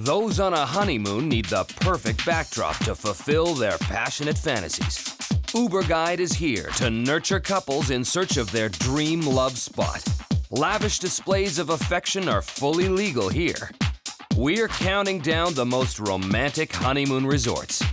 Those on a honeymoon need the perfect backdrop to fulfill their passionate fantasies. Uberguide is here to nurture couples in search of their dream love spot. Lavish displays of affection are fully legal here. We're counting down the most romantic honeymoon resorts.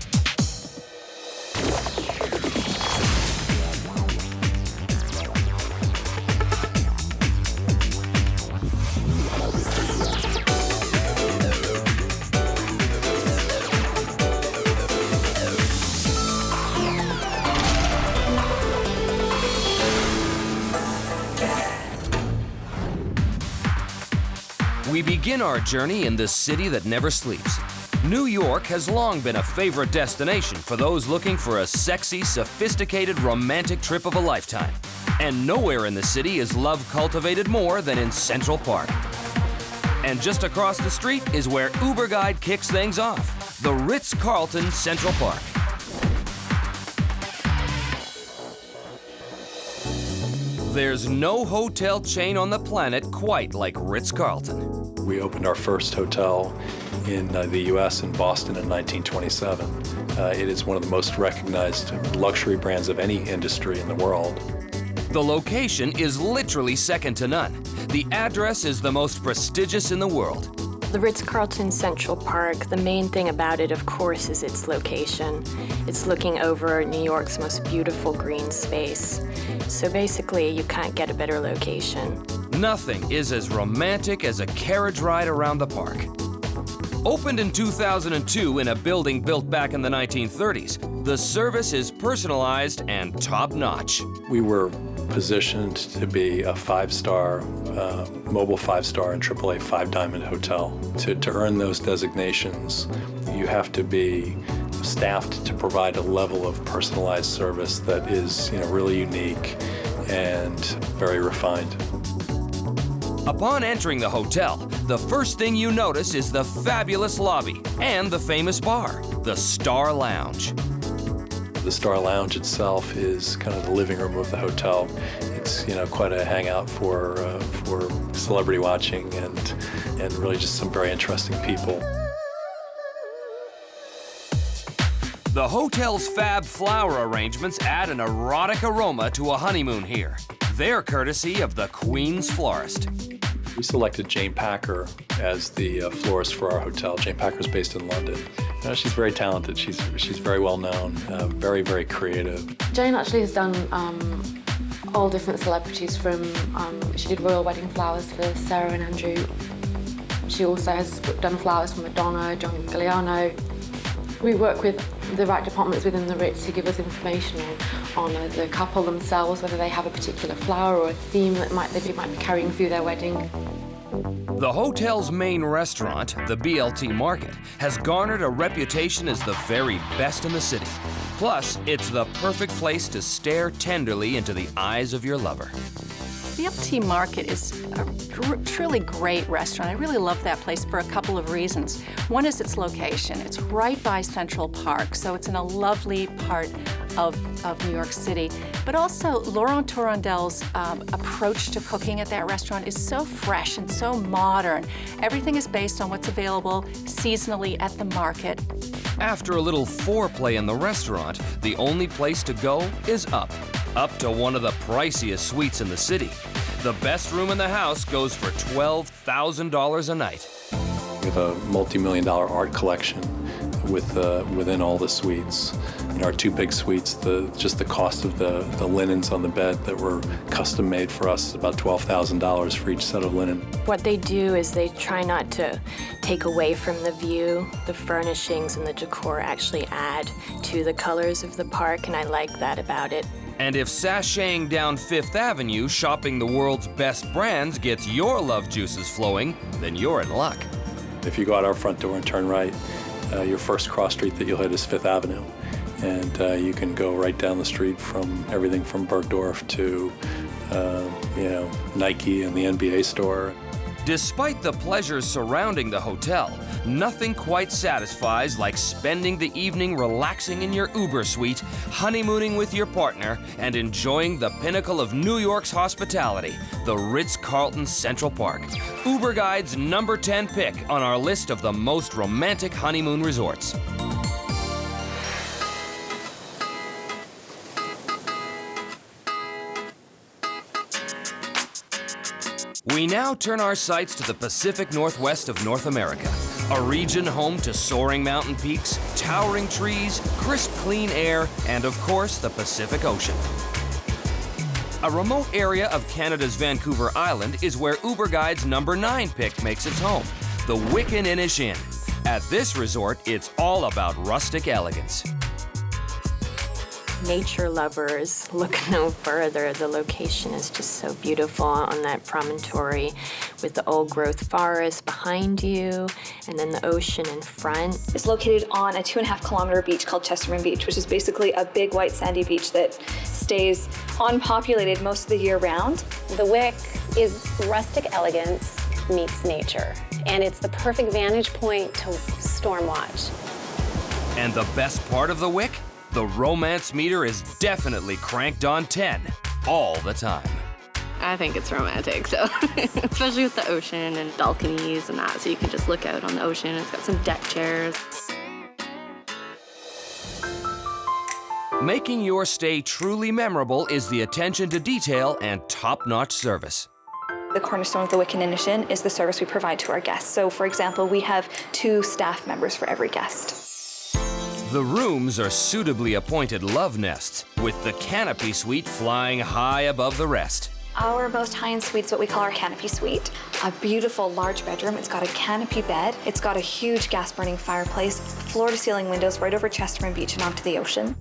We begin our journey in the city that never sleeps. New York has long been a favorite destination for those looking for a sexy, sophisticated, romantic trip of a lifetime. And nowhere in the city is love cultivated more than in Central Park. And just across the street is where Uberguide kicks things off, the Ritz-Carlton Central Park. There's no hotel chain on the planet quite like Ritz-Carlton. We opened our first hotel in the U.S. in Boston in 1927. It is one of the most recognized luxury brands of any industry in the world. The location is literally second to none. The address is the most prestigious in the world. The Ritz-Carlton Central Park, the main thing about it, of course, is its location. It's looking over New York's most beautiful green space. So basically, you can't get a better location. Nothing is as romantic as a carriage ride around the park. Opened in 2002 in a building built back in the 1930s, the service is personalized and top-notch. We were positioned to be a five-star, mobile five-star and AAA five-diamond hotel. To earn those designations, you have to be staffed to provide a level of personalized service that is, really unique and very refined. Upon entering the hotel, the first thing you notice is the fabulous lobby and the famous bar, the Star Lounge. The Star Lounge itself is kind of the living room of the hotel. It's quite a hangout for celebrity watching and really just some very interesting people. The hotel's fab flower arrangements add an erotic aroma to a honeymoon here. They're courtesy of the Queen's florist. We selected Jane Packer as the florist for our hotel. Jane Packer's based in London. She's very talented. She's very well known, very, very creative. Jane actually has done all different celebrities from, she did royal wedding flowers for Sarah and Andrew. She also has done flowers for Madonna, John Galliano. We work with the right departments within the Ritz who give us information on the couple themselves, whether they have a particular flower or a theme that they might be carrying through their wedding. The hotel's main restaurant, the BLT Market, has garnered a reputation as the very best in the city. Plus, it's the perfect place to stare tenderly into the eyes of your lover. BLT Market is a truly great restaurant. I really love that place for a couple of reasons. One is its location. It's right by Central Park, so it's in a lovely part of New York City. But also, Laurent Tourondel's approach to cooking at that restaurant is so fresh and so modern. Everything is based on what's available seasonally at the market. After a little foreplay in the restaurant, the only place to go is up to one of the priciest suites in the city. The best room in the house goes for $12,000 a night. We have a multi-million-dollar art collection within all the suites. In our two big suites, just the cost of the linens on the bed that were custom made for us is about $12,000 for each set of linen. What they do is they try not to take away from the view. The furnishings and the decor actually add to the colors of the park, and I like that about it. And if sashaying down Fifth Avenue shopping the world's best brands gets your love juices flowing, then you're in luck. If you go out our front door and turn right, your first cross street that you'll hit is Fifth Avenue. And you can go right down the street from everything from Bergdorf to, Nike and the NBA store. Despite the pleasures surrounding the hotel, nothing quite satisfies like spending the evening relaxing in your Uber suite, honeymooning with your partner, and enjoying the pinnacle of New York's hospitality, the Ritz-Carlton Central Park. Uberguide's number 10 pick on our list of the most romantic honeymoon resorts. We now turn our sights to the Pacific Northwest of North America, a region home to soaring mountain peaks, towering trees, crisp, clean air, and of course, the Pacific Ocean. A remote area of Canada's Vancouver Island is where Uberguide's number 9 pick makes its home, the Wiccan-Inish Inn. At this resort, it's all about rustic elegance. Nature lovers, look no further. The location is just so beautiful on that promontory with the old-growth forest behind you and then the ocean in front. It's located on a 2.5-kilometer beach called Chesterman Beach, which is basically a big white sandy beach that stays unpopulated most of the year round. The Wick is rustic elegance meets nature, and it's the perfect vantage point to storm watch. And the best part of the Wick? The romance meter is definitely cranked on 10 all the time. I think it's romantic, so especially with the ocean and balconies and that, so you can just look out on the ocean. It's got some deck chairs. Making your stay truly memorable is the attention to detail and top-notch service. The cornerstone of the Wiccan-Inish Inn is the service we provide to our guests. So, for example, we have 2 staff members for every guest. The rooms are suitably appointed love nests, with the canopy suite flying high above the rest. Our most high-end suite is what we call our canopy suite. A beautiful large bedroom. It's got a canopy bed. It's got a huge gas-burning fireplace, floor-to-ceiling windows right over Chesterman Beach and onto the ocean.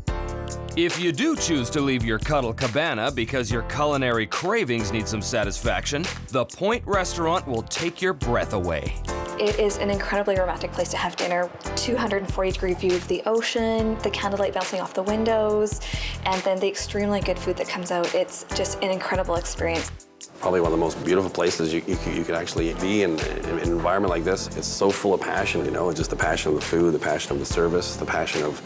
If you do choose to leave your cuddle cabana because your culinary cravings need some satisfaction, the Point Restaurant will take your breath away. It is an incredibly romantic place to have dinner. 240-degree view of the ocean, the candlelight bouncing off the windows, and then the extremely good food that comes out. It's just an incredible experience. Probably one of the most beautiful places you could actually be in an environment like this. It's so full of passion, you know, it's just the passion of the food, the passion of the service, the passion of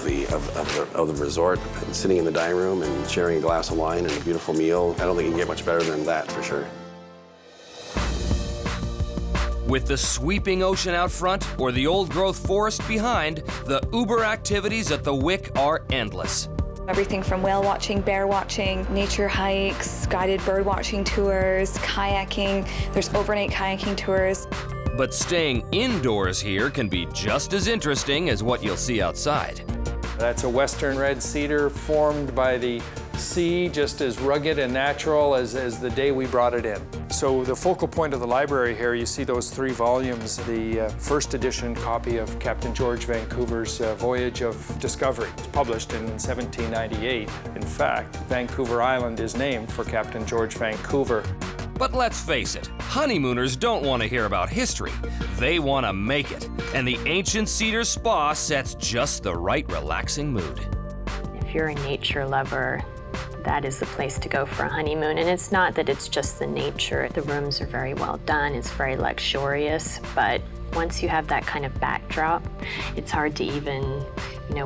the resort, and sitting in the dining room and sharing a glass of wine and a beautiful meal. I don't think you can get much better than that, for sure. With the sweeping ocean out front or the old-growth forest behind, the Uber activities at the Wick are endless. Everything from whale watching, bear watching, nature hikes, guided bird watching tours, kayaking. There's overnight kayaking tours. But staying indoors here can be just as interesting as what you'll see outside. That's a western red cedar formed by the sea, just as rugged and natural as the day we brought it in. So the focal point of the library here, you see those 3 volumes, the first edition copy of Captain George Vancouver's Voyage of Discovery. It's published in 1798. In fact, Vancouver Island is named for Captain George Vancouver. But let's face it, honeymooners don't want to hear about history. They want to make it. And the Ancient Cedar Spa sets just the right relaxing mood. If you're a nature lover, that is the place to go for a honeymoon. And it's not that it's just the nature. The rooms are very well done. It's very luxurious. But once you have that kind of backdrop, it's hard to even,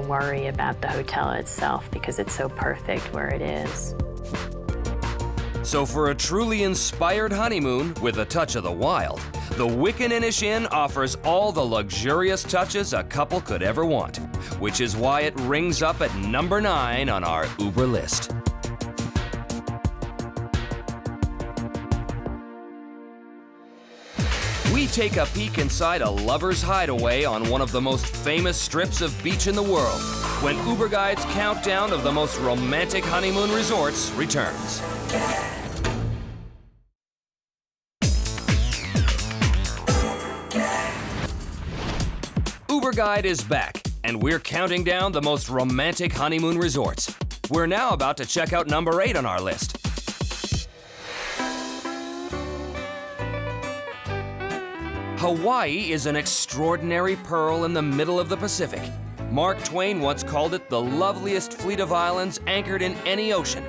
worry about the hotel itself because it's so perfect where it is. So for a truly inspired honeymoon with a touch of the wild, the Wiccan-Inish Inn offers all the luxurious touches a couple could ever want, which is why it rings up at number 9 on our Uber list. We take a peek inside a lover's hideaway on one of the most famous strips of beach in the world when Uberguide's countdown of the most romantic honeymoon resorts returns. Uberguide is back, and we're counting down the most romantic honeymoon resorts. We're now about to check out number 8 on our list. Hawaii is an extraordinary pearl in the middle of the Pacific. Mark Twain once called it the loveliest fleet of islands anchored in any ocean.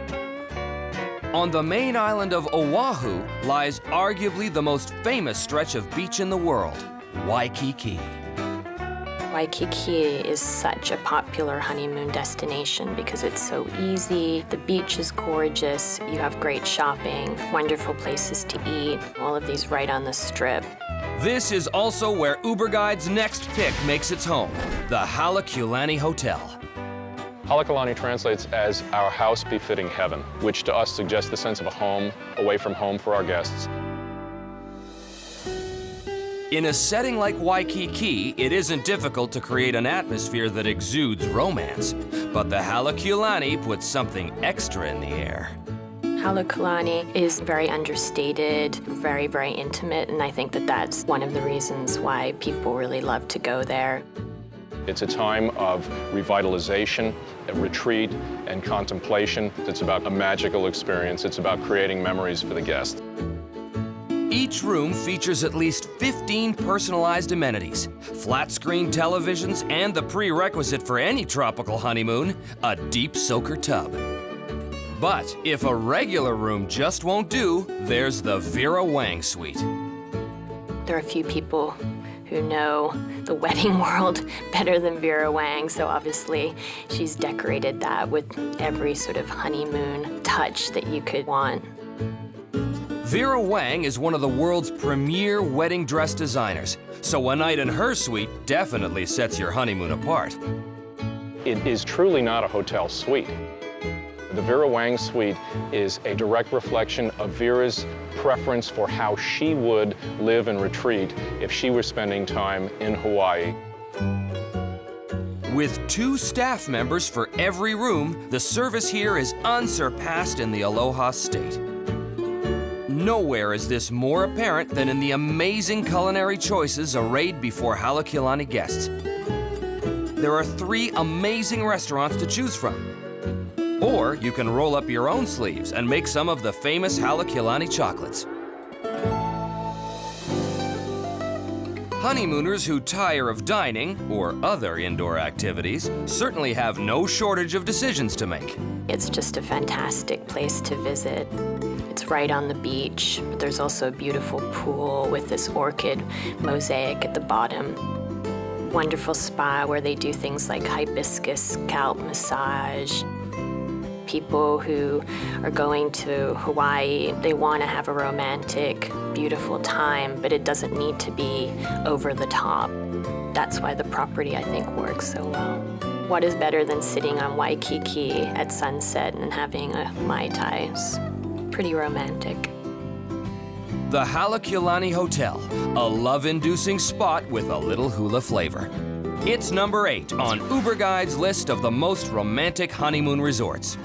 On the main island of Oahu lies arguably the most famous stretch of beach in the world, Waikiki. Waikiki is such a popular honeymoon destination because it's so easy, the beach is gorgeous, you have great shopping, wonderful places to eat, all of these right on the strip. This is also where Uberguide's next pick makes its home, the Halekulani Hotel. Halekulani translates as our house befitting heaven, which to us suggests the sense of a home, away from home for our guests. In a setting like Waikiki, it isn't difficult to create an atmosphere that exudes romance. But the Halekulani puts something extra in the air. Halekulani is very understated, very, very intimate, and I think that that's one of the reasons why people really love to go there. It's a time of revitalization, a retreat, and contemplation. It's about a magical experience. It's about creating memories for the guest. Each room features at least 15 personalized amenities, flat-screen televisions, and the prerequisite for any tropical honeymoon, a deep soaker tub. But if a regular room just won't do, there's the Vera Wang Suite. There are a few people who know the wedding world better than Vera Wang, so obviously she's decorated that with every sort of honeymoon touch that you could want. Vera Wang is one of the world's premier wedding dress designers, so a night in her suite definitely sets your honeymoon apart. It is truly not a hotel suite. The Vera Wang suite is a direct reflection of Vera's preference for how she would live and retreat if she were spending time in Hawaii. With 2 staff members for every room, the service here is unsurpassed in the Aloha State. Nowhere is this more apparent than in the amazing culinary choices arrayed before Halekulani guests. There are 3 amazing restaurants to choose from. Or you can roll up your own sleeves and make some of the famous Halekulani chocolates. Honeymooners who tire of dining or other indoor activities certainly have no shortage of decisions to make. It's just a fantastic place to visit. It's right on the beach, but there's also a beautiful pool with this orchid mosaic at the bottom. Wonderful spa where they do things like hibiscus scalp massage. People who are going to Hawaii, they want to have a romantic, beautiful time, but it doesn't need to be over the top. That's why the property, I think, works so well. What is better than sitting on Waikiki at sunset and having a Mai Tai? It's pretty romantic. The Halekulani Hotel, a love-inducing spot with a little hula flavor. It's number 8 on Uberguide's list of the most romantic honeymoon resorts.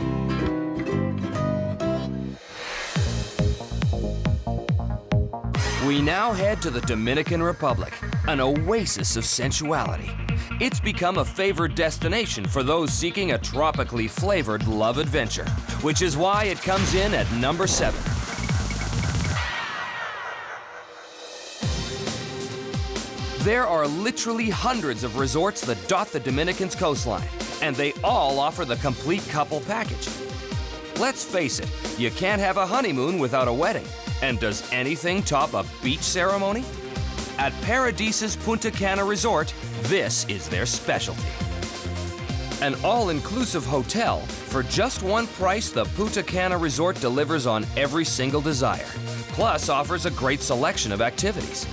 We now head to the Dominican Republic, an oasis of sensuality. It's become a favored destination for those seeking a tropically flavored love adventure, which is why it comes in at number 7. There are literally hundreds of resorts that dot the Dominican's coastline, and they all offer the complete couple package. Let's face it, you can't have a honeymoon without a wedding. And does anything top a beach ceremony? At Paradise's Punta Cana Resort, this is their specialty. An all-inclusive hotel, for just one price, the Punta Cana Resort delivers on every single desire, plus offers a great selection of activities.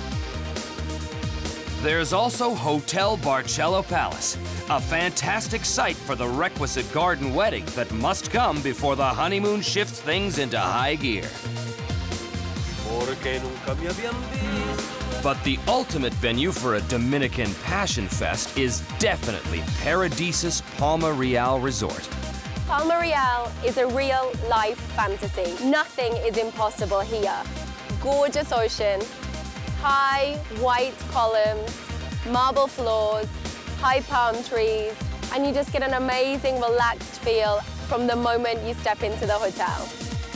There's also Hotel Barcello Palace, a fantastic site for the requisite garden wedding that must come before the honeymoon shifts things into high gear. But the ultimate venue for a Dominican passion fest is definitely Paradise's Palma Real Resort. Palma Real is a real-life fantasy. Nothing is impossible here. Gorgeous ocean, high white columns, marble floors, high palm trees, and you just get an amazing relaxed feel from the moment you step into the hotel.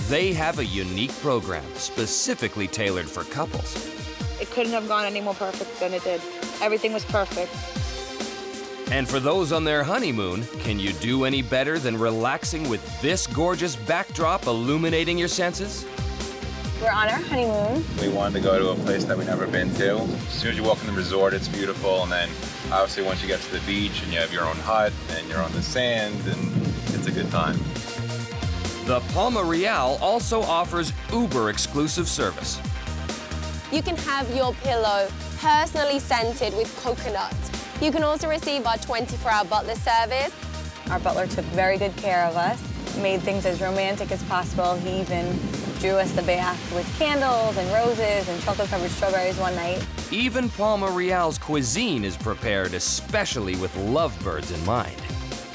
They have a unique program specifically tailored for couples. It couldn't have gone any more perfect than it did. Everything was perfect. And for those on their honeymoon, can you do any better than relaxing with this gorgeous backdrop illuminating your senses? We're on our honeymoon. We wanted to go to a place that we've never been to. As soon as you walk in the resort, it's beautiful, and then obviously once you get to the beach and you have your own hut and you're on the sand, and it's a good time. The Palma Real also offers Uber-exclusive service. You can have your pillow personally scented with coconut. You can also receive our 24-hour butler service. Our butler took very good care of us, made things as romantic as possible. He even drew us the bath with candles and roses and chocolate-covered strawberries one night. Even Palma Real's cuisine is prepared especially with lovebirds in mind.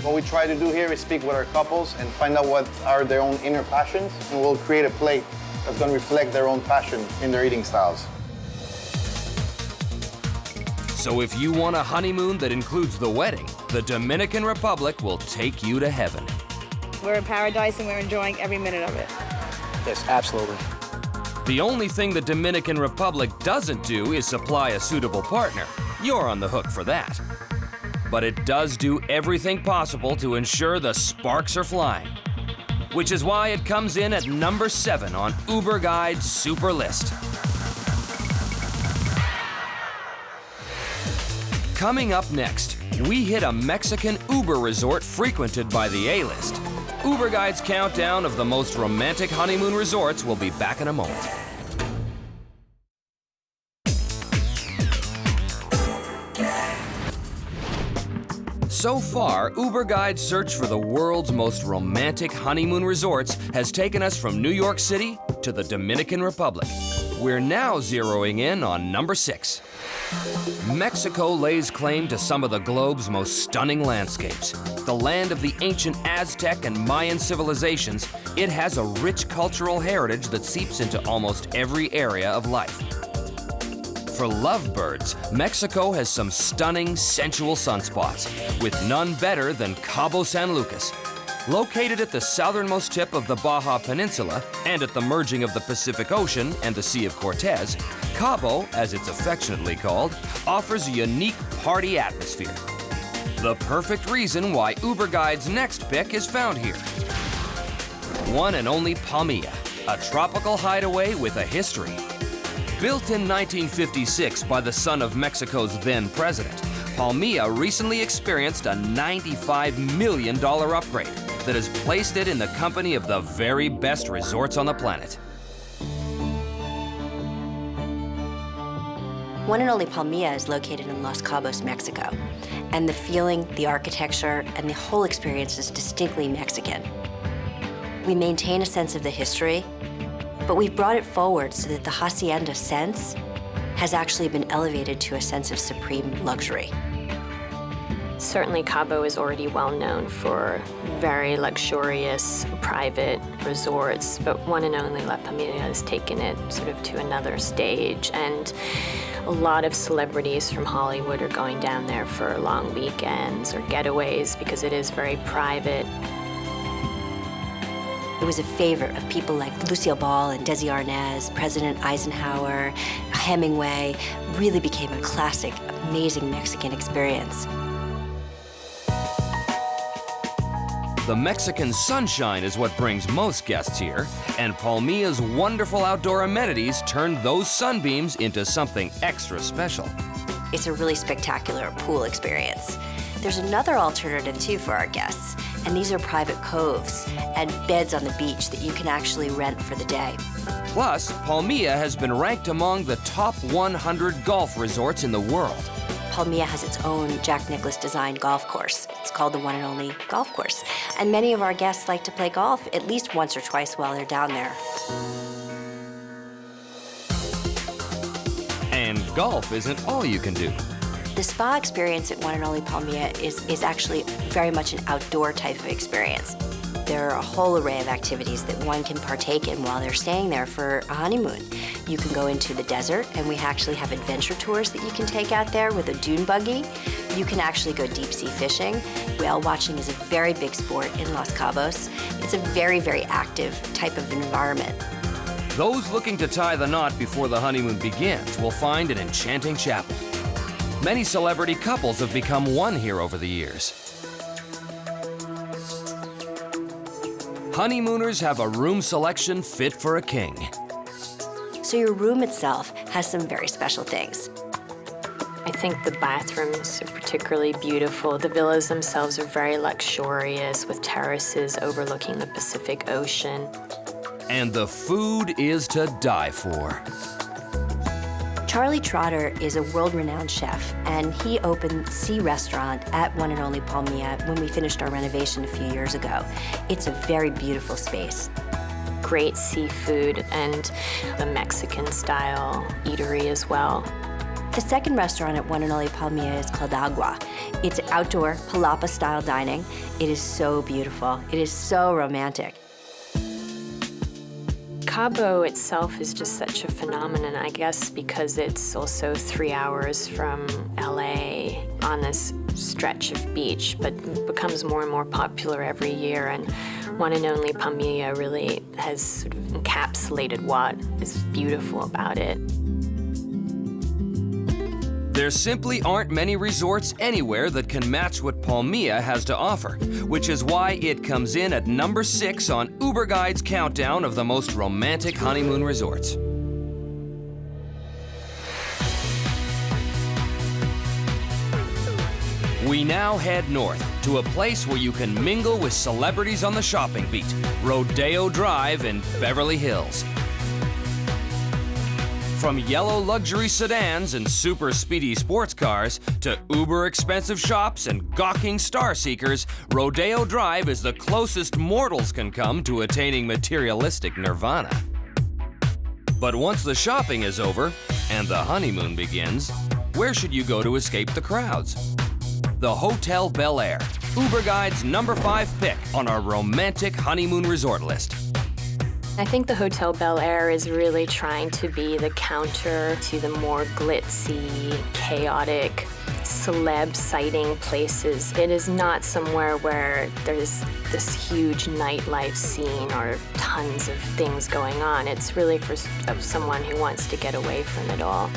What we try to do here is speak with our couples and find out what are their own inner passions, and we'll create a plate that's going to reflect their own passion in their eating styles. So if you want a honeymoon that includes the wedding, the Dominican Republic will take you to heaven. We're in paradise and we're enjoying every minute of it. Yes, absolutely. The only thing the Dominican Republic doesn't do is supply a suitable partner. You're on the hook for that. But it does do everything possible to ensure the sparks are flying, which is why it comes in at number 7 on Uberguide's super list. Coming up next, we hit a Mexican Uber resort frequented by the A-list. Uberguide's countdown of the most romantic honeymoon resorts will be back in a moment. So far, Uberguide's search for the world's most romantic honeymoon resorts has taken us from New York City to the Dominican Republic. We're now zeroing in on number 6. Mexico lays claim to some of the globe's most stunning landscapes. The land of the ancient Aztec and Mayan civilizations, it has a rich cultural heritage that seeps into almost every area of life. For lovebirds, Mexico has some stunning, sensual sunspots, with none better than Cabo San Lucas. Located at the southernmost tip of the Baja Peninsula and at the merging of the Pacific Ocean and the Sea of Cortez, Cabo, as it's affectionately called, offers a unique party atmosphere. The perfect reason why Uberguide's next pick is found here. One and only Palmilla, a tropical hideaway with a history. Built in 1956 by the son of Mexico's then president, Palmilla recently experienced a $95 million upgrade that has placed it in the company of the very best resorts on the planet. One and only Palmilla is located in Los Cabos, Mexico, and the feeling, the architecture, and the whole experience is distinctly Mexican. We maintain a sense of the history, but we've brought it forward so that the hacienda sense has actually been elevated to a sense of supreme luxury. Certainly Cabo is already well known for very luxurious private resorts, but one and only La Palmilla has taken it sort of to another stage, and a lot of celebrities from Hollywood are going down there for long weekends or getaways because it is very private. It was a favorite of people like Lucille Ball and Desi Arnaz, President Eisenhower, Hemingway. Really became a classic, amazing Mexican experience. The Mexican sunshine is what brings most guests here, and Palmilla's wonderful outdoor amenities turned those sunbeams into something extra special. It's a really spectacular pool experience. There's another alternative too for our guests, and these are private coves and beds on the beach that you can actually rent for the day. Plus, Palmilla has been ranked among the top 100 golf resorts in the world. Palmilla has its own Jack Nicklaus designed golf course. It's called the One and Only Golf Course. And many of our guests like to play golf at least once or twice while they're down there. And golf isn't all you can do. The spa experience at One and Only Palmilla is actually very much an outdoor type of experience. There are a whole array of activities that one can partake in while they're staying there for a honeymoon. You can go into the desert, and we actually have adventure tours that you can take out there with a dune buggy. You can actually go deep sea fishing. Whale watching is a very big sport in Los Cabos. It's a very, very active type of environment. Those looking to tie the knot before the honeymoon begins will find an enchanting chapel. Many celebrity couples have become one here over the years. Honeymooners have a room selection fit for a king. So your room itself has some very special things. I think the bathrooms are particularly beautiful. The villas themselves are very luxurious with terraces overlooking the Pacific Ocean. And the food is to die for. Charlie Trotter is a world-renowned chef, and he opened Sea Restaurant at One and Only Palmilla when we finished our renovation a few years ago. It's a very beautiful space. Great seafood and the Mexican-style eatery as well. The second restaurant at One and Only Palmilla is called Agua. It's outdoor, palapa-style dining. It is so beautiful. It is so romantic. Cabo itself is just such a phenomenon, I guess, because it's also 3 hours from LA on this stretch of beach, but becomes more and more popular every year. And One and Only Palmilla really has sort of encapsulated what is beautiful about it. There simply aren't many resorts anywhere that can match what Palmilla has to offer, which is why it comes in at number 6 on Uberguide's countdown of the most romantic honeymoon resorts. We now head north to a place where you can mingle with celebrities on the shopping beat, Rodeo Drive in Beverly Hills. From yellow luxury sedans and super speedy sports cars to uber expensive shops and gawking star seekers, Rodeo Drive is the closest mortals can come to attaining materialistic nirvana. But once the shopping is over and the honeymoon begins, where should you go to escape the crowds? The Hotel Bel Air, Uberguide's number 5 pick on our romantic honeymoon resort list. I think the Hotel Bel Air is really trying to be the counter to the more glitzy, chaotic, celeb sighting places. It is not somewhere where there's this huge nightlife scene or tons of things going on. It's really for someone who wants to get away from it all.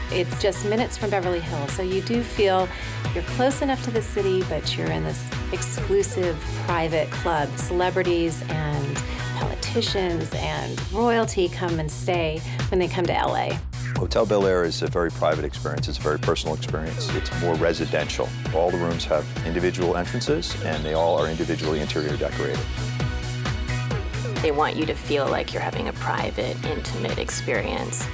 It's just minutes from Beverly Hills, so you do feel you're close enough to the city, but you're in this exclusive private club. Celebrities and politicians and royalty come and stay when they come to LA. Hotel Bel Air is a very private experience. It's a very personal experience. It's more residential. All the rooms have individual entrances, and they all are individually interior decorated. They want you to feel like you're having a private, intimate experience.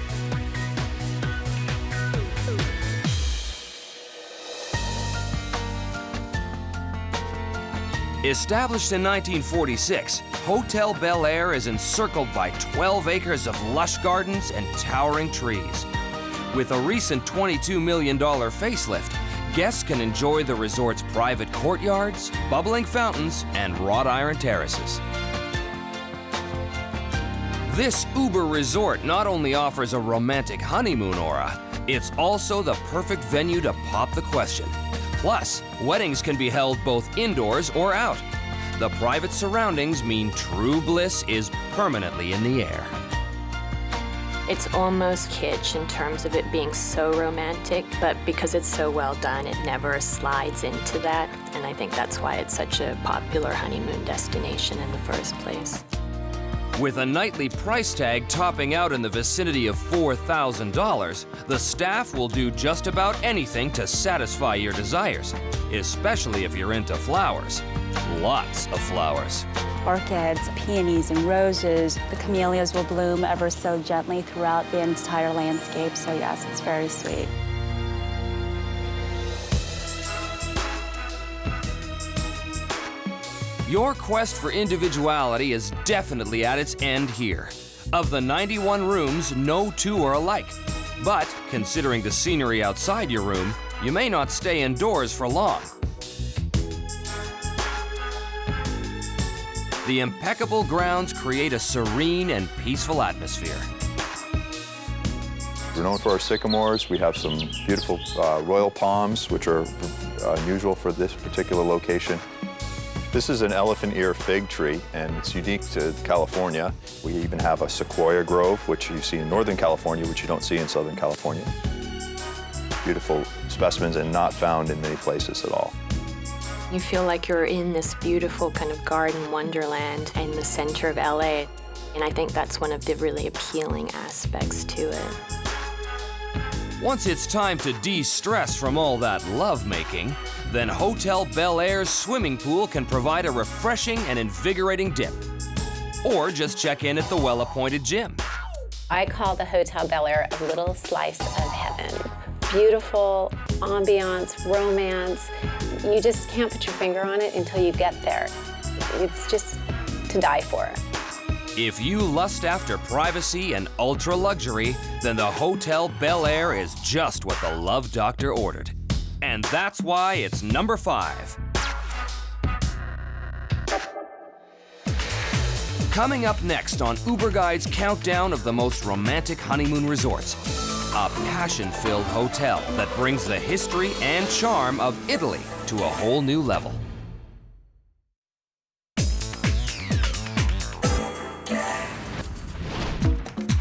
Established in 1946, Hotel Bel Air is encircled by 12 acres of lush gardens and towering trees. With a recent $22 million facelift, guests can enjoy the resort's private courtyards, bubbling fountains, and wrought iron terraces. This Uber resort not only offers a romantic honeymoon aura, it's also the perfect venue to pop the question. Plus, weddings can be held both indoors or out. The private surroundings mean true bliss is permanently in the air. It's almost kitsch in terms of it being so romantic, but because it's so well done, it never slides into that. And I think that's why it's such a popular honeymoon destination in the first place. With a nightly price tag topping out in the vicinity of $4,000, the staff will do just about anything to satisfy your desires, especially if you're into flowers. Lots of flowers. Orchids, peonies, and roses. The camellias will bloom ever so gently throughout the entire landscape, so yes, it's very sweet. Your quest for individuality is definitely at its end here. Of the 91 rooms, no two are alike. But considering the scenery outside your room, you may not stay indoors for long. The impeccable grounds create a serene and peaceful atmosphere. We're known for our sycamores. We have some beautiful royal palms, which are unusual for this particular location. This is an elephant ear fig tree, and it's unique to California. We even have a sequoia grove, which you see in Northern California, which you don't see in Southern California. Beautiful specimens and not found in many places at all. You feel like you're in this beautiful kind of garden wonderland in the center of LA. And I think that's one of the really appealing aspects to it. Once it's time to de-stress from all that lovemaking, then Hotel Bel Air's swimming pool can provide a refreshing and invigorating dip. Or just check in at the well-appointed gym. I call the Hotel Bel Air a little slice of heaven. Beautiful ambiance, romance. You just can't put your finger on it until you get there. It's just to die for. If you lust after privacy and ultra luxury, then the Hotel Bel Air is just what the Love Doctor ordered. And that's why it's number 5. Coming up next on Uberguide's countdown of the most romantic honeymoon resorts, a passion-filled hotel that brings the history and charm of Italy to a whole new level.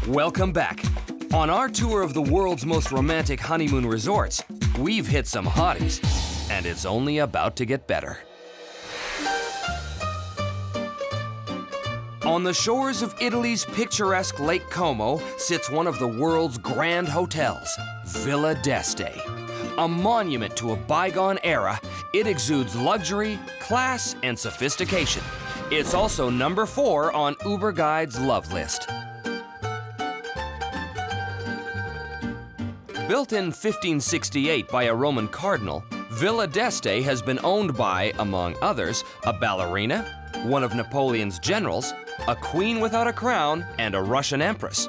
Welcome back. On our tour of the world's most romantic honeymoon resorts, we've hit some hotties, and it's only about to get better. On the shores of Italy's picturesque Lake Como sits one of the world's grand hotels, Villa d'Este. A monument to a bygone era, it exudes luxury, class, and sophistication. It's also number 4 on Uberguide's love list. Built in 1568 by a Roman cardinal, Villa d'Este has been owned by, among others, a ballerina, one of Napoleon's generals, a queen without a crown, and a Russian empress.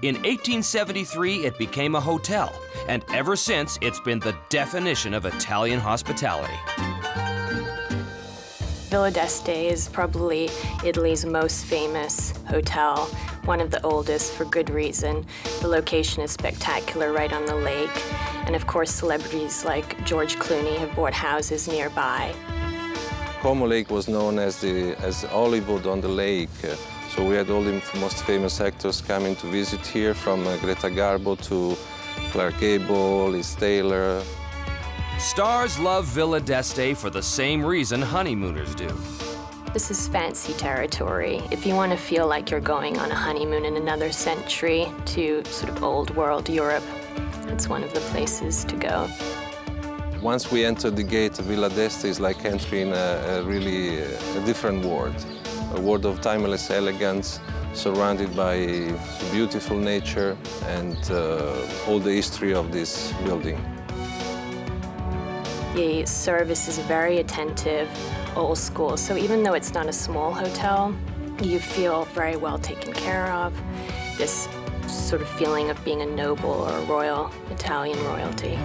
In 1873, it became a hotel, and ever since, it's been the definition of Italian hospitality. Villa d'Este is probably Italy's most famous hotel, one of the oldest for good reason. The location is spectacular right on the lake, and of course celebrities like George Clooney have bought houses nearby. Como Lake was known as Hollywood on the lake, so we had all the most famous actors coming to visit here, from Greta Garbo to Clark Gable, Liz Taylor. Stars love Villa d'Este for the same reason honeymooners do. This is fancy territory. If you want to feel like you're going on a honeymoon in another century to sort of old world Europe, it's one of the places to go. Once we enter the gate, Villa d'Este is like entering a really different world, a world of timeless elegance, surrounded by beautiful nature and all the history of this building. The service is very attentive, old school, so even though it's not a small hotel, you feel very well taken care of. This sort of feeling of being a noble or a royal, Italian royalty.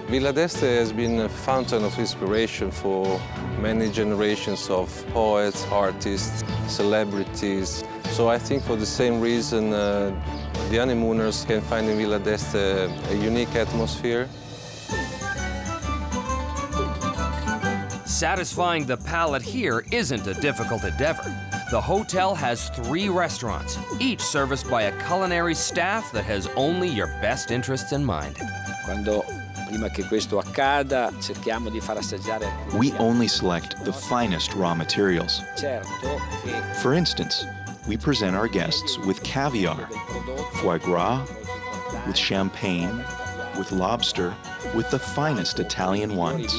Villa d'Este has been a fountain of inspiration for many generations of poets, artists, celebrities. So I think for the same reason, the honeymooners can find in Villa d'Este a unique atmosphere. Satisfying the palate here isn't a difficult endeavor. The hotel has 3 restaurants, each serviced by a culinary staff that has only your best interests in mind. We only select the finest raw materials. For instance, we present our guests with caviar, foie gras, with champagne, with lobster, with the finest Italian ones.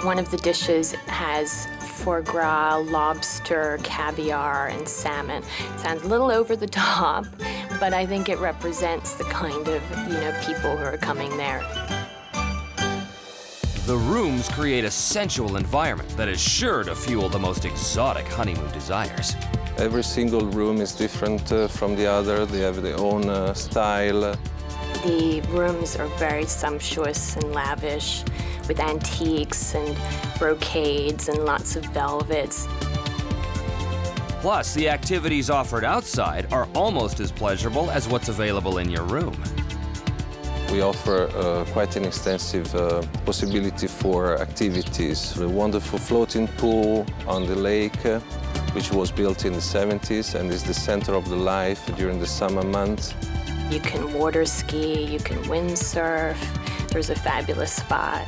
One of the dishes has foie gras, lobster, caviar, and salmon. It sounds a little over the top, but I think it represents the kind of, people who are coming there. The rooms create a sensual environment that is sure to fuel the most exotic honeymoon desires. Every single room is different from the other. They have their own style. The rooms are very sumptuous and lavish, with antiques and brocades and lots of velvets. Plus, the activities offered outside are almost as pleasurable as what's available in your room. We offer quite an extensive possibility for activities. A wonderful floating pool on the lake, which was built in the 70s and is the center of the life during the summer months. You can water ski, you can windsurf. There's a fabulous spot.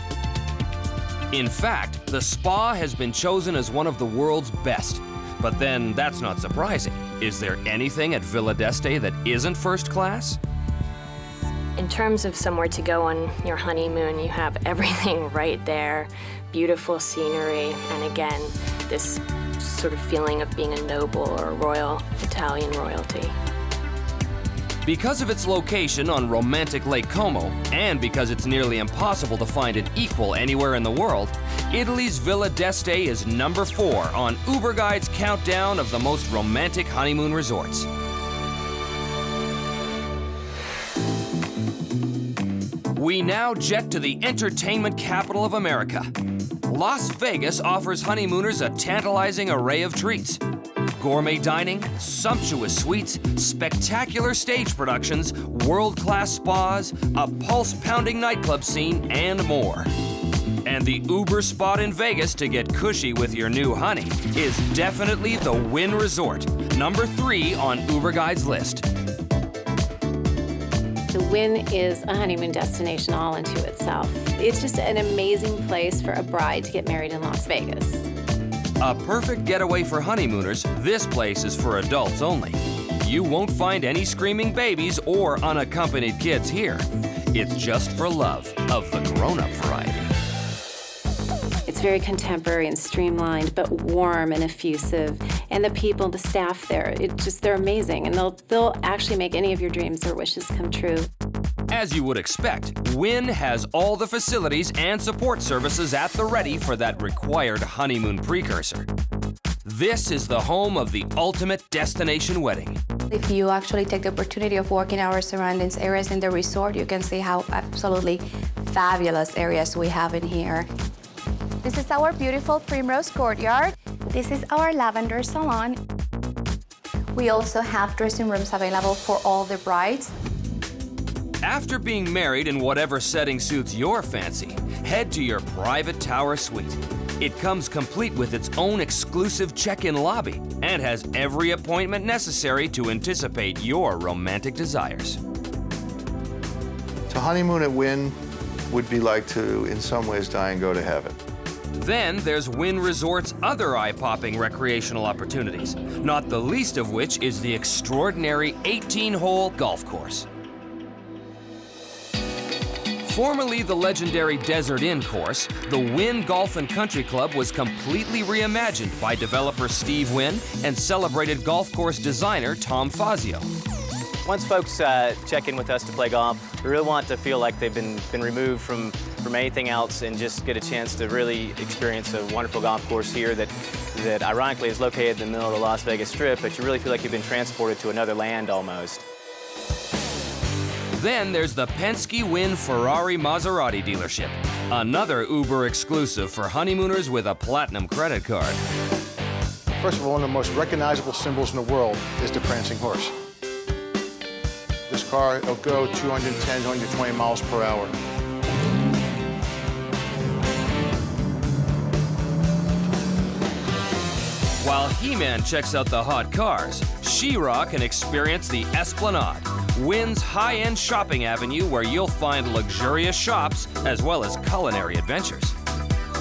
In fact, the spa has been chosen as one of the world's best. But then that's not surprising. Is there anything at Villa d'Este that isn't first class? In terms of somewhere to go on your honeymoon, you have everything right there. Beautiful scenery, and again, this sort of feeling of being a noble or royal Italian royalty. Because of its location on romantic Lake Como, and because it's nearly impossible to find an equal anywhere in the world, Italy's Villa d'Este is number 4 on Uberguide's countdown of the most romantic honeymoon resorts. We now jet to the entertainment capital of America. Las Vegas offers honeymooners a tantalizing array of treats. Gourmet dining, sumptuous suites, spectacular stage productions, world-class spas, a pulse-pounding nightclub scene, and more. And the Uber spot in Vegas to get cushy with your new honey is definitely the Wynn Resort, number 3 on Uberguide's list. The Wynn is a honeymoon destination all into itself. It's just an amazing place for a bride to get married in Las Vegas. A perfect getaway for honeymooners, this place is for adults only. You won't find any screaming babies or unaccompanied kids here. It's just for love of the grown-up variety. It's very contemporary and streamlined, but warm and effusive. And the people, the staff there, they're amazing. And they'll actually make any of your dreams or wishes come true. As you would expect, Wynn has all the facilities and support services at the ready for that required honeymoon precursor. This is the home of the ultimate destination wedding. If you actually take the opportunity of walking our surroundings areas in the resort, you can see how absolutely fabulous areas we have in here. This is our beautiful Primrose Courtyard. This is our Lavender Salon. We also have dressing rooms available for all the brides. After being married in whatever setting suits your fancy, head to your private tower suite. It comes complete with its own exclusive check-in lobby and has every appointment necessary to anticipate your romantic desires. To honeymoon at Wynn would be like to, in some ways, die and go to heaven. Then there's Wynn Resort's other eye-popping recreational opportunities, not the least of which is the extraordinary 18-hole golf course. Formerly the legendary Desert Inn course, the Wynn Golf and Country Club was completely reimagined by developer Steve Wynn and celebrated golf course designer Tom Fazio. Once folks check in with us to play golf, we really want to feel like they've been removed from anything else and just get a chance to really experience a wonderful golf course here that ironically is located in the middle of the Las Vegas Strip, but you really feel like you've been transported to another land almost. Then there's the Penske Wynn Ferrari Maserati dealership, another Uber exclusive for honeymooners with a platinum credit card. First of all, one of the most recognizable symbols in the world is the prancing horse. This car will go 210, 220 miles per hour. While He-Man checks out the hot cars, She-Ra can experience the Esplanade, Wynn's high-end shopping avenue where you'll find luxurious shops as well as culinary adventures.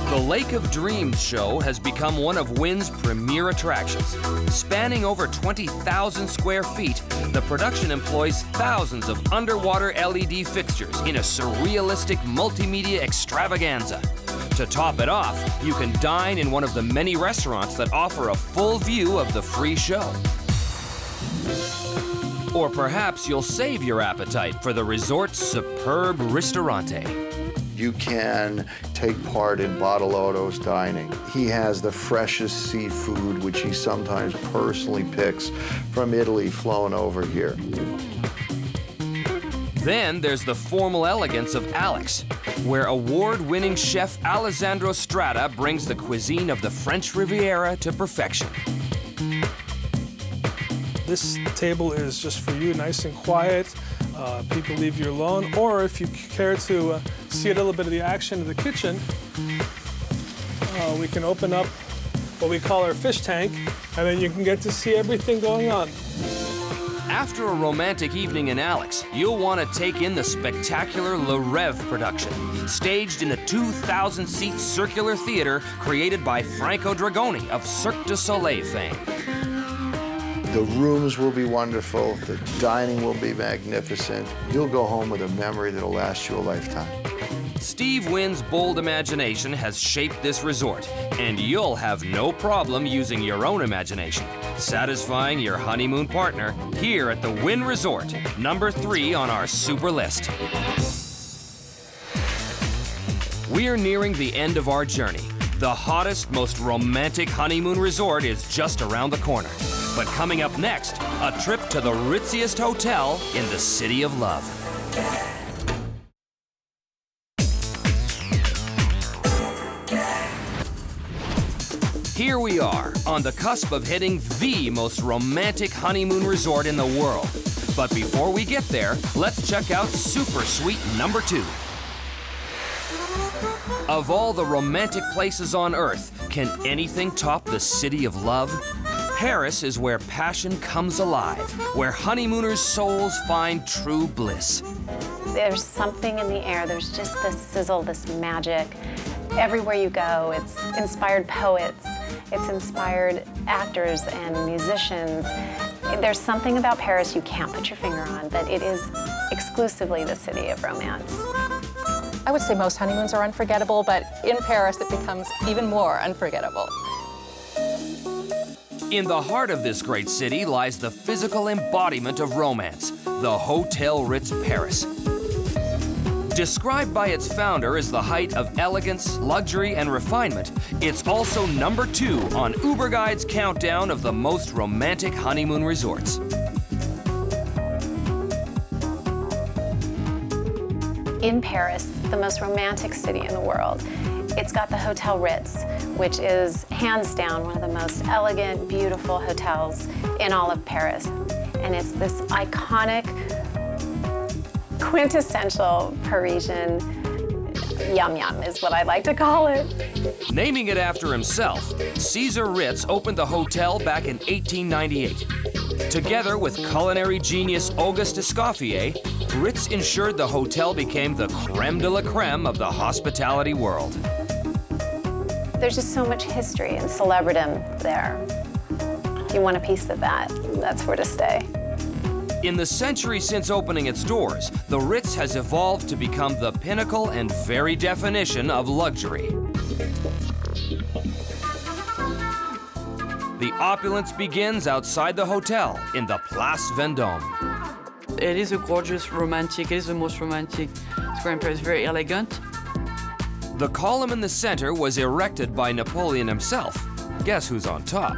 The Lake of Dreams show has become one of Wynn's premier attractions. Spanning over 20,000 square feet, the production employs thousands of underwater LED fixtures in a surrealistic multimedia extravaganza. To top it off, you can dine in one of the many restaurants that offer a full view of the free show. Or perhaps you'll save your appetite for the resort's superb ristorante. You can take part in Bottolotto's dining. He has the freshest seafood, which he sometimes personally picks from Italy, flown over here. Then there's the formal elegance of Alex, where award-winning chef Alessandro Strata brings the cuisine of the French Riviera to perfection. This table is just for you, nice and quiet. people leave you alone, or if you care to see a little bit of the action of the kitchen, we can open up what we call our fish tank, and then you can get to see everything going on. After a romantic evening in Alex, you'll want to take in the spectacular Le Rêve production, staged in a 2,000-seat circular theater created by Franco Dragoni of Cirque du Soleil fame. The rooms will be wonderful, the dining will be magnificent. You'll go home with a memory that'll last you a lifetime. Steve Wynn's bold imagination has shaped this resort, and you'll have no problem using your own imagination, satisfying your honeymoon partner here at the Wynn Resort, number 3 on our super list. We're nearing the end of our journey. The hottest, most romantic honeymoon resort is just around the corner. But coming up next, a trip to the ritziest hotel in the City of Love. Here we are, on the cusp of hitting the most romantic honeymoon resort in the world. But before we get there, let's check out Super Suite number 2. Of all the romantic places on Earth, can anything top the City of Love? Paris is where passion comes alive, where honeymooners' souls find true bliss. There's something in the air, there's just this sizzle, this magic. Everywhere you go, it's inspired poets, it's inspired actors and musicians. There's something about Paris you can't put your finger on, but it is exclusively the city of romance. I would say most honeymoons are unforgettable, but in Paris it becomes even more unforgettable. In the heart of this great city lies the physical embodiment of romance, the Hotel Ritz Paris. Described by its founder as the height of elegance, luxury, and refinement, it's also number 2 on Uberguide's countdown of the most romantic honeymoon resorts. In Paris, the most romantic city in the world, it's got the Hotel Ritz, which is hands down one of the most elegant, beautiful hotels in all of Paris. And it's this iconic, quintessential Parisian yum-yum is what I like to call it. Naming it after himself, Caesar Ritz opened the hotel back in 1898. Together with culinary genius Auguste Escoffier, Ritz ensured the hotel became the creme de la creme of the hospitality world. There's just so much history and celebridom there. If you want a piece of that, that's where to stay. In the century since opening its doors, the Ritz has evolved to become the pinnacle and very definition of luxury. The opulence begins outside the hotel in the Place Vendôme. It is a gorgeous, romantic, it is the most romantic square in Paris, very elegant. The column in the center was erected by Napoleon himself. Guess who's on top?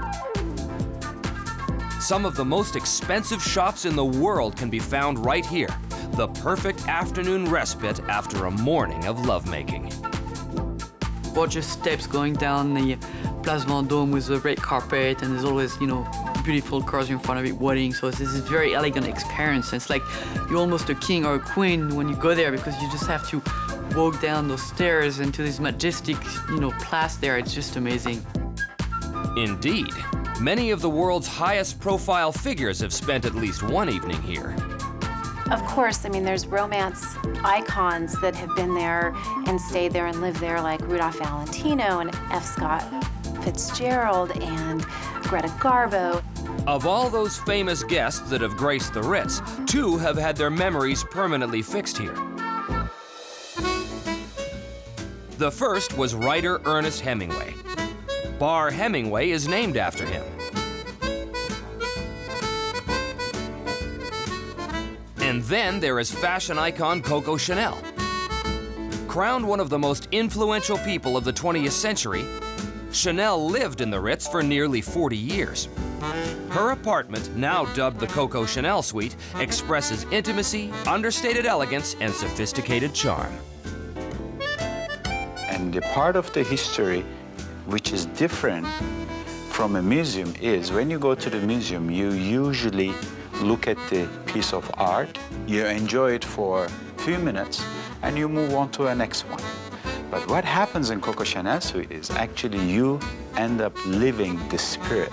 Some of the most expensive shops in the world can be found right here. The perfect afternoon respite after a morning of lovemaking. Gorgeous steps going down the Place Vendôme with the red carpet, and there's always, beautiful cars in front of it waiting. So this is a very elegant experience. It's like you're almost a king or a queen when you go there, because you just have to walk down those stairs into this majestic, place there. It's just amazing. Indeed. Many of the world's highest profile figures have spent at least one evening here. Of course, there's romance icons that have been there and stayed there and lived there, like Rudolph Valentino and F. Scott Fitzgerald and Greta Garbo. Of all those famous guests that have graced the Ritz, 2 have had their memories permanently fixed here. The first was writer Ernest Hemingway. Bar Hemingway is named after him. And then there is fashion icon Coco Chanel. Crowned one of the most influential people of the 20th century, Chanel lived in the Ritz for nearly 40 years. Her apartment, now dubbed the Coco Chanel Suite, expresses intimacy, understated elegance, and sophisticated charm. And the part of the history which is different from a museum is when you go to the museum, you usually look at the piece of art, you enjoy it for a few minutes, and you move on to the next one. But what happens in Coco Chanel suite is actually you end up living the spirit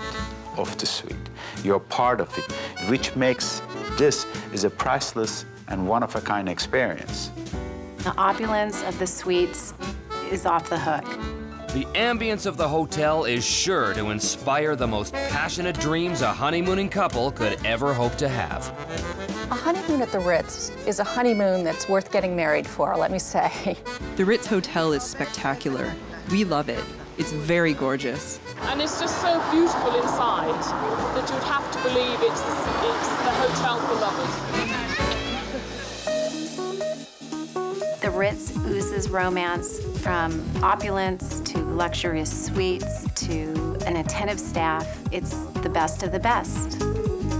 of the suite. You're part of it, which makes this is a priceless and one-of-a-kind experience. The opulence of the suites is off the hook. The ambience of the hotel is sure to inspire the most passionate dreams a honeymooning couple could ever hope to have. A honeymoon at the Ritz is a honeymoon that's worth getting married for, let me say. The Ritz Hotel is spectacular. We love it. It's very gorgeous. And it's just so beautiful inside that you'd have to believe it's the hotel for lovers. The Ritz oozes romance, from opulence to luxurious suites to an attentive staff. It's the best of the best.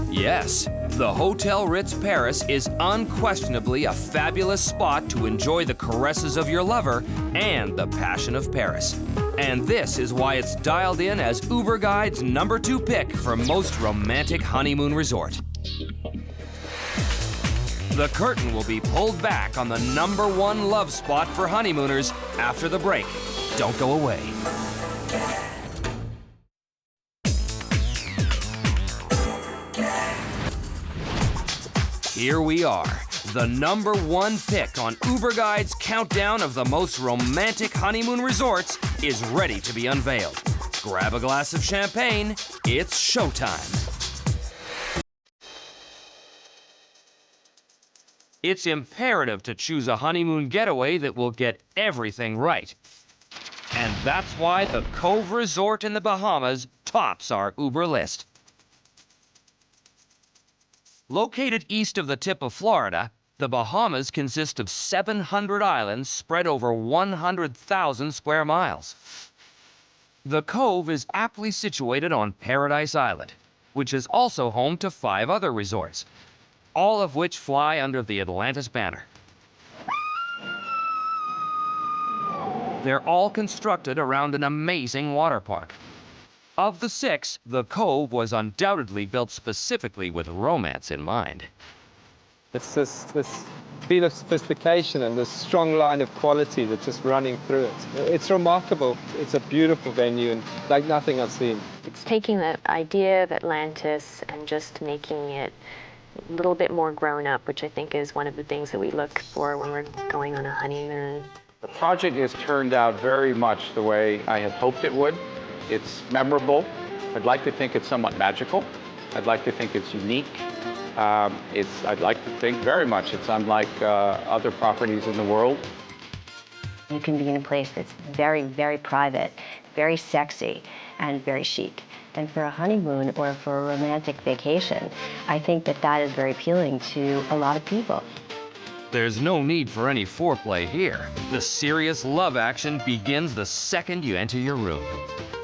Yes, the Hotel Ritz Paris is unquestionably a fabulous spot to enjoy the caresses of your lover and the passion of Paris. And this is why it's dialed in as Uberguide's #2 pick for most romantic honeymoon resort. The curtain will be pulled back on the #1 love spot for honeymooners after the break. Don't go away. Here we are. The #1 pick on Uberguide's countdown of the most romantic honeymoon resorts is ready to be unveiled. Grab a glass of champagne. It's showtime. It's imperative to choose a honeymoon getaway that will get everything right. And that's why the Cove Resort in the Bahamas tops our Uber list. Located east of the tip of Florida, the Bahamas consist of 700 islands spread over 100,000 square miles. The Cove is aptly situated on Paradise Island, which is also home to 5 other resorts, all of which fly under the Atlantis banner. They're all constructed around an amazing water park. Of the 6, the Cove was undoubtedly built specifically with romance in mind. It's this feel of sophistication and this strong line of quality that's just running through it. It's remarkable. It's a beautiful venue and like nothing I've seen. It's taking the idea of Atlantis and just making it a little bit more grown up, which I think is one of the things that we look for when we're going on a honeymoon. The project has turned out very much the way I had hoped it would. It's memorable. I'd like to think it's somewhat magical. I'd like to think it's unique. I'd like to think very much it's unlike other properties in the world. You can be in a place that's very, very private, very sexy, and very chic. And for a honeymoon or for a romantic vacation, I think that that is very appealing to a lot of people. There's no need for any foreplay here. The serious love action begins the second you enter your room.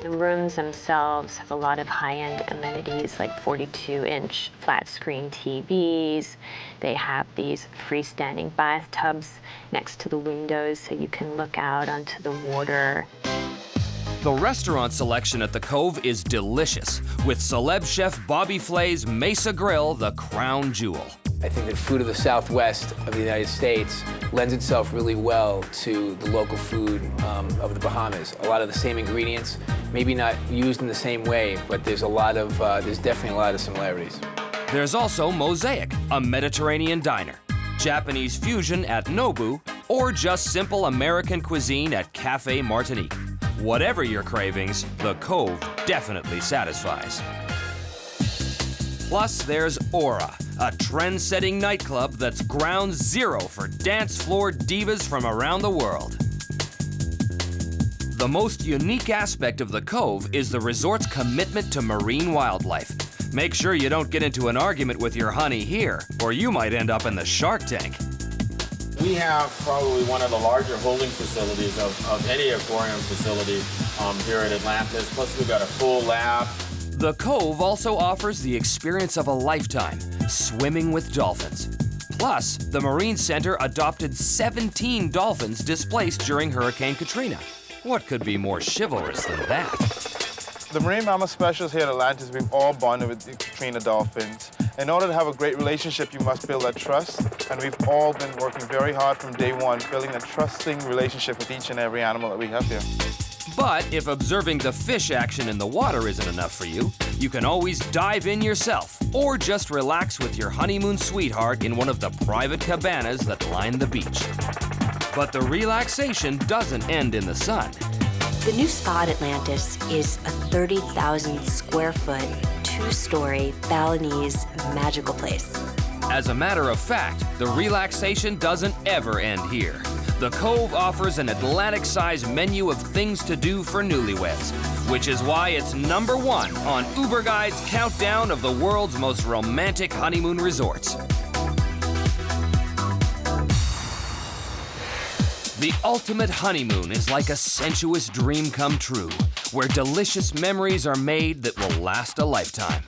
The rooms themselves have a lot of high-end amenities like 42-inch flat-screen TVs. They have these freestanding bathtubs next to the windows so you can look out onto the water. The restaurant selection at the Cove is delicious, with celeb chef Bobby Flay's Mesa Grill the crown jewel. I think that food of the Southwest of the United States lends itself really well to the local food of the Bahamas. A lot of the same ingredients, maybe not used in the same way, but there's definitely a lot of similarities. There's also Mosaic, a Mediterranean diner, Japanese fusion at Nobu, or just simple American cuisine at Cafe Martinique. Whatever your cravings, the Cove definitely satisfies. Plus, there's Aura, a trend-setting nightclub that's ground zero for dance floor divas from around the world. The most unique aspect of the Cove is the resort's commitment to marine wildlife. Make sure you don't get into an argument with your honey here, or you might end up in the shark tank. We have probably one of the larger holding facilities of any aquarium facility here at Atlantis. Plus, we've got a full lab. The Cove also offers the experience of a lifetime, swimming with dolphins. Plus, the Marine Center adopted 17 dolphins displaced during Hurricane Katrina. What could be more chivalrous than that? The marine mammal specialists here at Atlantis, we've all bonded with the Katrina dolphins. In order to have a great relationship, you must build that trust, and we've all been working very hard from day one, building a trusting relationship with each and every animal that we have here. But if observing the fish action in the water isn't enough for you, you can always dive in yourself, or just relax with your honeymoon sweetheart in one of the private cabanas that line the beach. But the relaxation doesn't end in the sun. The new spa at Atlantis is a 30,000 square foot, 2-story Balinese magical place. As a matter of fact, the relaxation doesn't ever end here. The Cove offers an Atlantic-sized menu of things to do for newlyweds, which is why it's #1 on Uberguide's countdown of the world's most romantic honeymoon resorts. The ultimate honeymoon is like a sensuous dream come true, where delicious memories are made that will last a lifetime.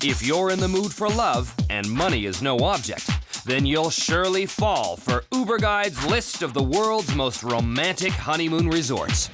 If you're in the mood for love, and money is no object, then you'll surely fall for Uberguide's list of the world's most romantic honeymoon resorts.